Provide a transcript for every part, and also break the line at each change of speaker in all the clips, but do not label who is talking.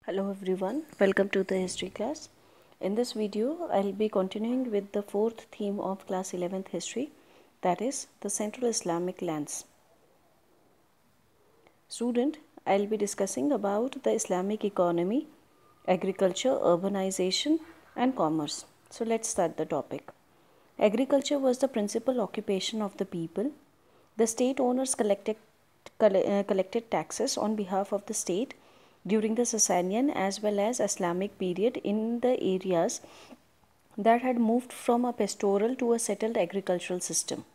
Hello everyone, welcome to the history class. In this video, I'll be continuing with the fourth theme of class 11th history, that is the Central Islamic lands. Student, I'll be discussing about the Islamic economy, agriculture, urbanization and commerce. So let's start the topic. Agriculture was the principal occupation of the people. The state owners collected taxes on behalf of the state during the Sasanian as well as Islamic period in the areas that had moved from a pastoral to a settled agricultural system,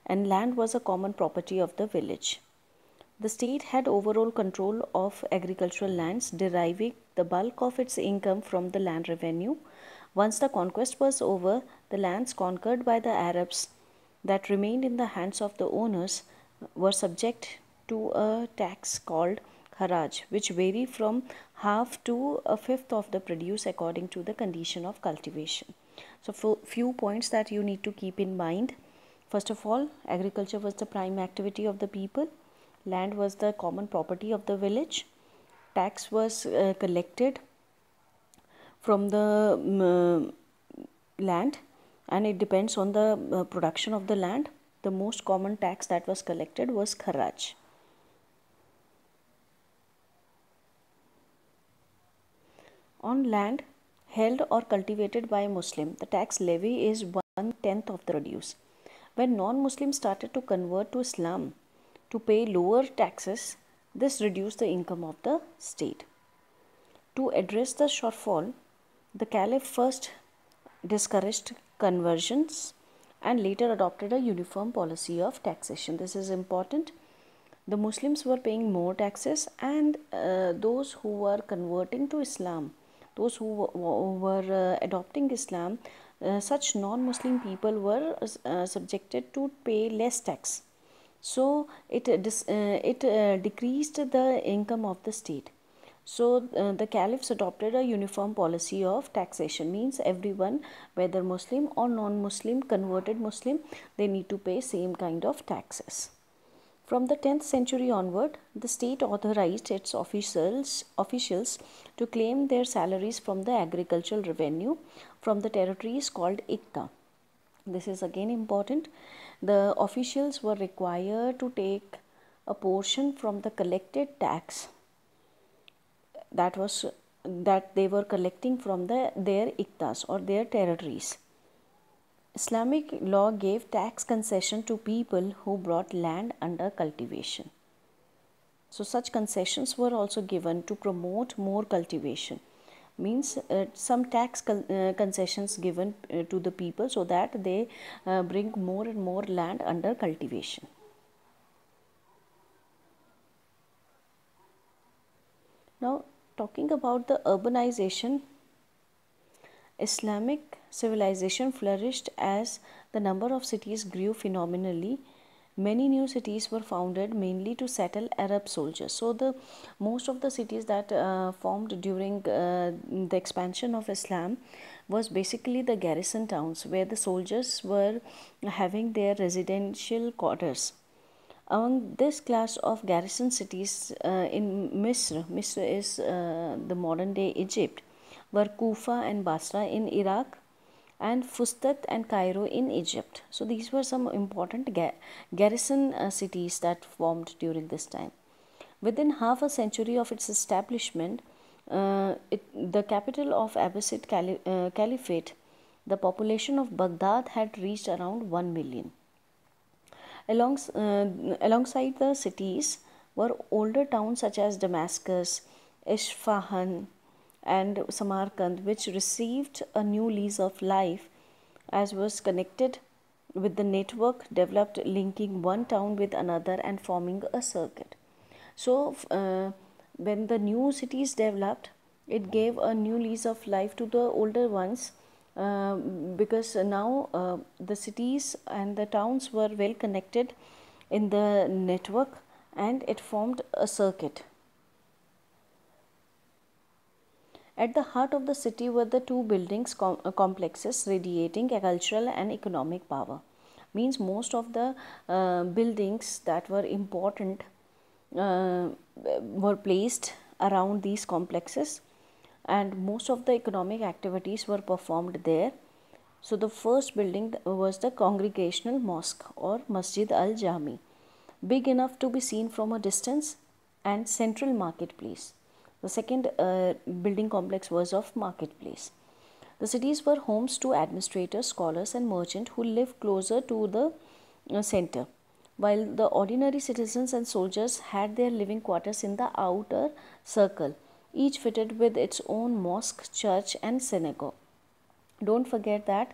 and land was a common property of the village. The state had overall control of agricultural lands, deriving the bulk of its income from the land revenue. Once the conquest was over, the lands conquered by the Arabs that remained in the hands of the owners were subject to a tax called haraj, which varied from half to a fifth of the produce according to the condition of cultivation. So, few points that you need to keep in mind. First of all, agriculture was the prime activity of the people. Land was the common property of the village. Tax was collected from the land, and it depends on the production of the land. The most common tax that was collected was kharaj. On land held or cultivated by a Muslim, the tax levy is 1/10 of the produce. When non-Muslims started to convert to Islam to pay lower taxes, this reduced the income of the state. To address the shortfall, the Caliph first discouraged conversions and later adopted a uniform policy of taxation. This is important. The Muslims were paying more taxes, and those who were converting to Islam, those who were adopting Islam, such non-Muslim people were subjected to pay less tax. So it decreased the income of the state. So the caliphs adopted a uniform policy of taxation, means everyone, whether Muslim or non-Muslim, converted Muslim, they need to pay same kind of taxes. From the 10th century onward, the state authorized its officials to claim their salaries from the agricultural revenue from the territories called Ikta. This is again important. The officials were required to take a portion from the collected tax that they were collecting from their Iktas or their territories. Islamic law gave tax concession to people who brought land under cultivation. So such concessions were also given to promote more cultivation. Means some tax concessions given to the people so that they bring more and more land under cultivation. Now, talking about the urbanization, Islamic civilization flourished as the number of cities grew phenomenally. Many new cities were founded mainly to settle Arab soldiers. So the most of the cities that formed during the expansion of Islam was basically the garrison towns where the soldiers were having their residential quarters. Among this class of garrison cities in Misr is the modern day Egypt, were Kufa and Basra in Iraq, and Fustat and Cairo in Egypt. So these were some important garrison cities that formed during this time. Within half a century of its establishment, the capital of Abbasid Caliphate, the population of Baghdad had reached around 1 million. Alongside the cities were older towns such as Damascus, Isfahan, and Samarkand, which received a new lease of life as was connected with the network developed linking one town with another and forming a circuit. So when the new cities developed, it gave a new lease of life to the older ones because now the cities and the towns were well connected in the network and it formed a circuit. At the heart of the city were the two buildings complexes radiating cultural and economic power. Means most of the buildings that were important were placed around these complexes and most of the economic activities were performed there. So the first building was the Congregational Mosque or Masjid al-Jami, big enough to be seen from a distance, and central marketplace. The second building complex was of marketplace. The cities were homes to administrators, scholars, and merchants who lived closer to the center, while the ordinary citizens and soldiers had their living quarters in the outer circle, each fitted with its own mosque, church, and synagogue. Don't forget that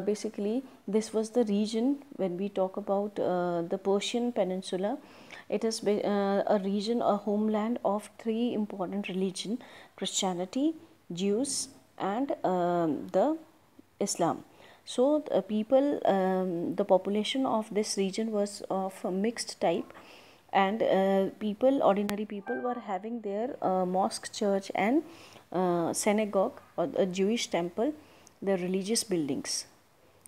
basically this was the region. When we talk about the Persian Peninsula, it is a region, a homeland of three important religions: Christianity, Jews, and the Islam. So the population of this region was of a mixed type, and ordinary people were having their mosque, church, and synagogue or a Jewish temple, the religious buildings,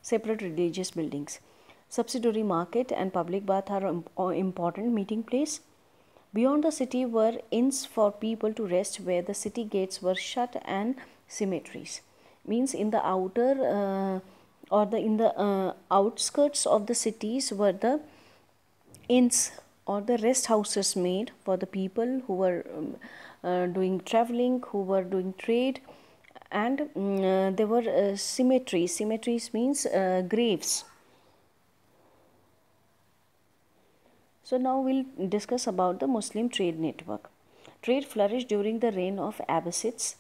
separate religious buildings. Subsidiary market and public bath are important meeting place. Beyond the city were inns for people to rest, where the city gates were shut, and cemeteries. Means in the outer in the outskirts of the cities were the inns or the rest houses made for the people who were doing traveling, who were doing trade, and there were cemeteries. Cemeteries means graves. So now we'll discuss about the Muslim trade network. Trade flourished during the reign of Abbasids.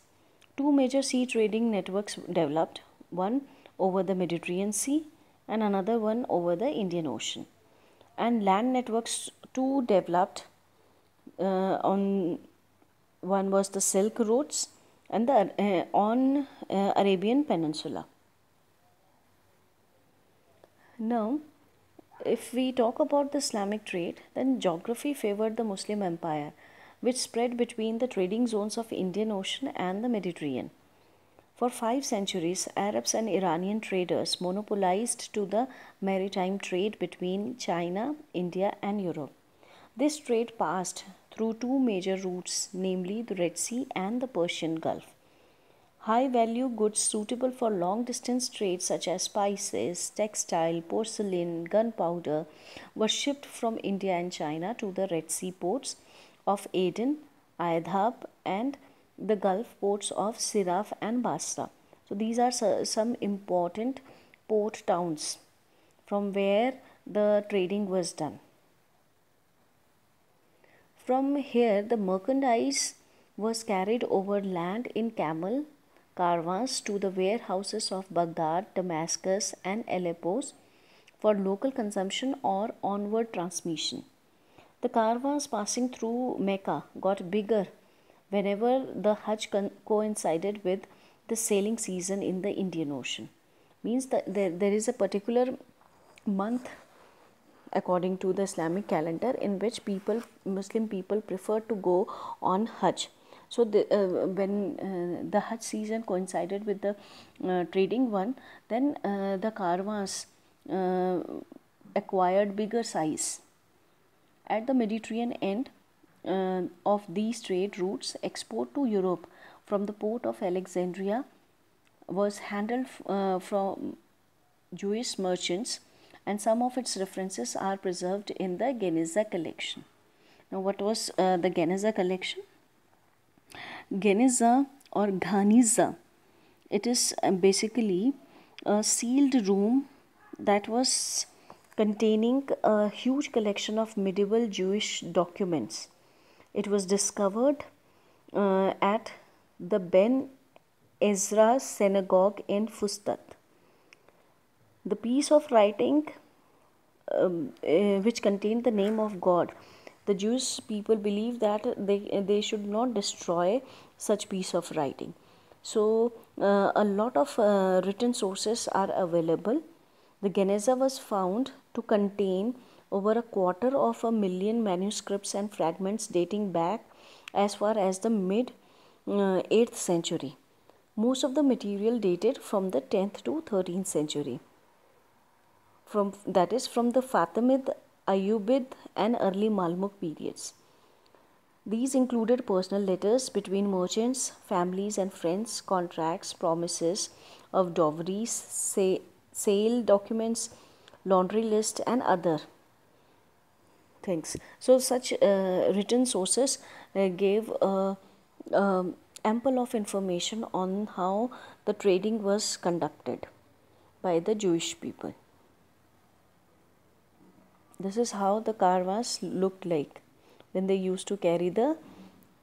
Two major sea trading networks developed, one over the Mediterranean Sea and another one over the Indian Ocean. And land networks too developed. On one was the Silk Roads and the on Arabian Peninsula. Now, if we talk about the Islamic trade, then geography favored the Muslim Empire, which spread between the trading zones of Indian Ocean and the Mediterranean. For 5 centuries, Arabs and Iranian traders monopolized to the maritime trade between China, India, and Europe. This trade passed through two major routes, namely the Red Sea and the Persian Gulf. High value goods suitable for long distance trade, such as spices, textile, porcelain, gunpowder, were shipped from India and China to the Red Sea ports of Aden, Aydhab, and the Gulf ports of Siraf and Basra. So these are some important port towns from where the trading was done. From here, the merchandise was carried over land in camel caravans to the warehouses of Baghdad, Damascus, and Aleppo for local consumption or onward transmission. The caravans passing through Mecca got bigger whenever the Hajj coincided with the sailing season in the Indian Ocean. Means that there is a particular month according to the Islamic calendar in which Muslim people prefer to go on Hajj. So when the Hajj season coincided with the trading one, then the caravans acquired bigger size. At the Mediterranean end of these trade routes, export to Europe from the port of Alexandria was handled from Jewish merchants, and some of its references are preserved in the Geniza collection. Now, what was the Geniza collection? Geniza or Ghaniza, it is basically a sealed room that was containing a huge collection of medieval Jewish documents. It was discovered at the Ben Ezra synagogue in Fustat. The piece of writing which contained the name of God, the Jewish people believe that they should not destroy such piece of writing. So a lot of written sources are available. The Geniza was found to contain over 250,000 manuscripts and fragments dating back as far as the mid 8th century. Most of the material dated from the 10th to 13th century. That is from the Fatimid, Ayyubid, and early Mamluk periods. These included personal letters between merchants, families and friends, contracts, promises of dowries, sale documents, laundry list and other things. So such written sources gave ample of information on how the trading was conducted by the Jewish people. This is how the caravans looked like when they used to carry the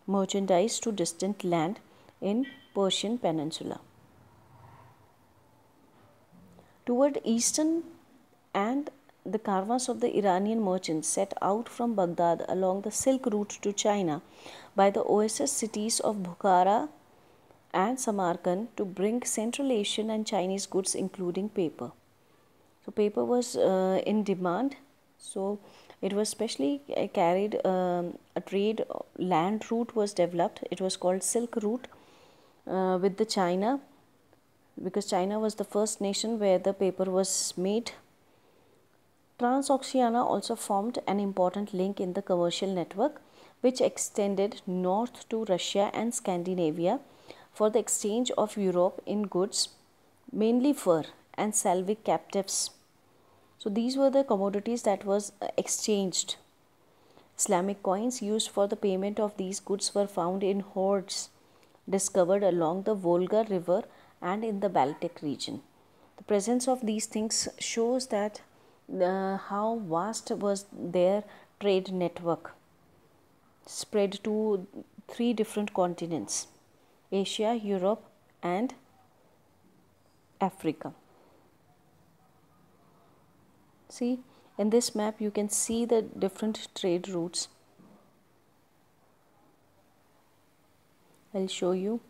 merchandise to distant land in Persian Peninsula. Toward eastern and the caravans of the Iranian merchants set out from Baghdad along the Silk Route to China by the oasis cities of Bukhara and Samarkand to bring Central Asian and Chinese goods including paper. So paper was in demand, so it was specially carried. A trade land route was developed. It was called Silk Route with the China, because China was the first nation where the paper was made. Transoxiana also formed an important link in the commercial network, which extended north to Russia and Scandinavia for the exchange of Europe in goods, mainly fur and Slavic captives. So these were the commodities that was exchanged. Islamic coins used for the payment of these goods were found in hoards discovered along the Volga River and in the Baltic region. The presence of these things shows that how vast was their trade network, spread to 3 different continents: Asia, Europe and Africa. See, in this map you can see the different trade routes. I'll show you.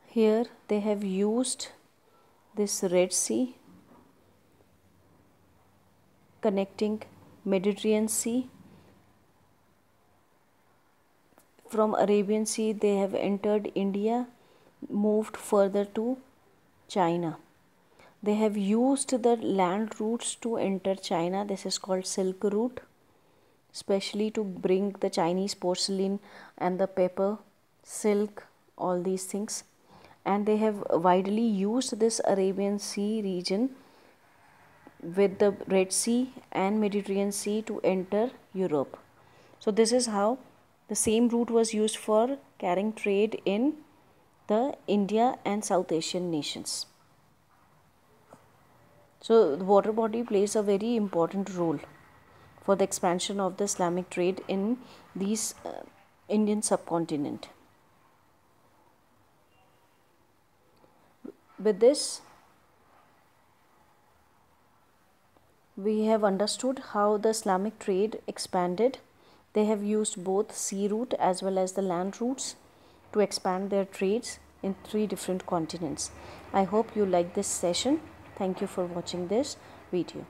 Here they have used this Red Sea connecting Mediterranean Sea. From Arabian Sea they have entered India, moved further to China. They have used the land routes to enter China. This is called Silk Route, especially to bring the Chinese porcelain and the paper, silk, all these things. And they have widely used this Arabian Sea region with the Red Sea and Mediterranean Sea to enter Europe. So this is how the same route was used for carrying trade in the India and South Asian nations. So the water body plays a very important role for the expansion of the Islamic trade in these Indian subcontinent. With this, we have understood how the Islamic trade expanded. They have used both sea route as well as the land routes to expand their trades in 3 different continents. I hope you like this session. Thank you for watching this video.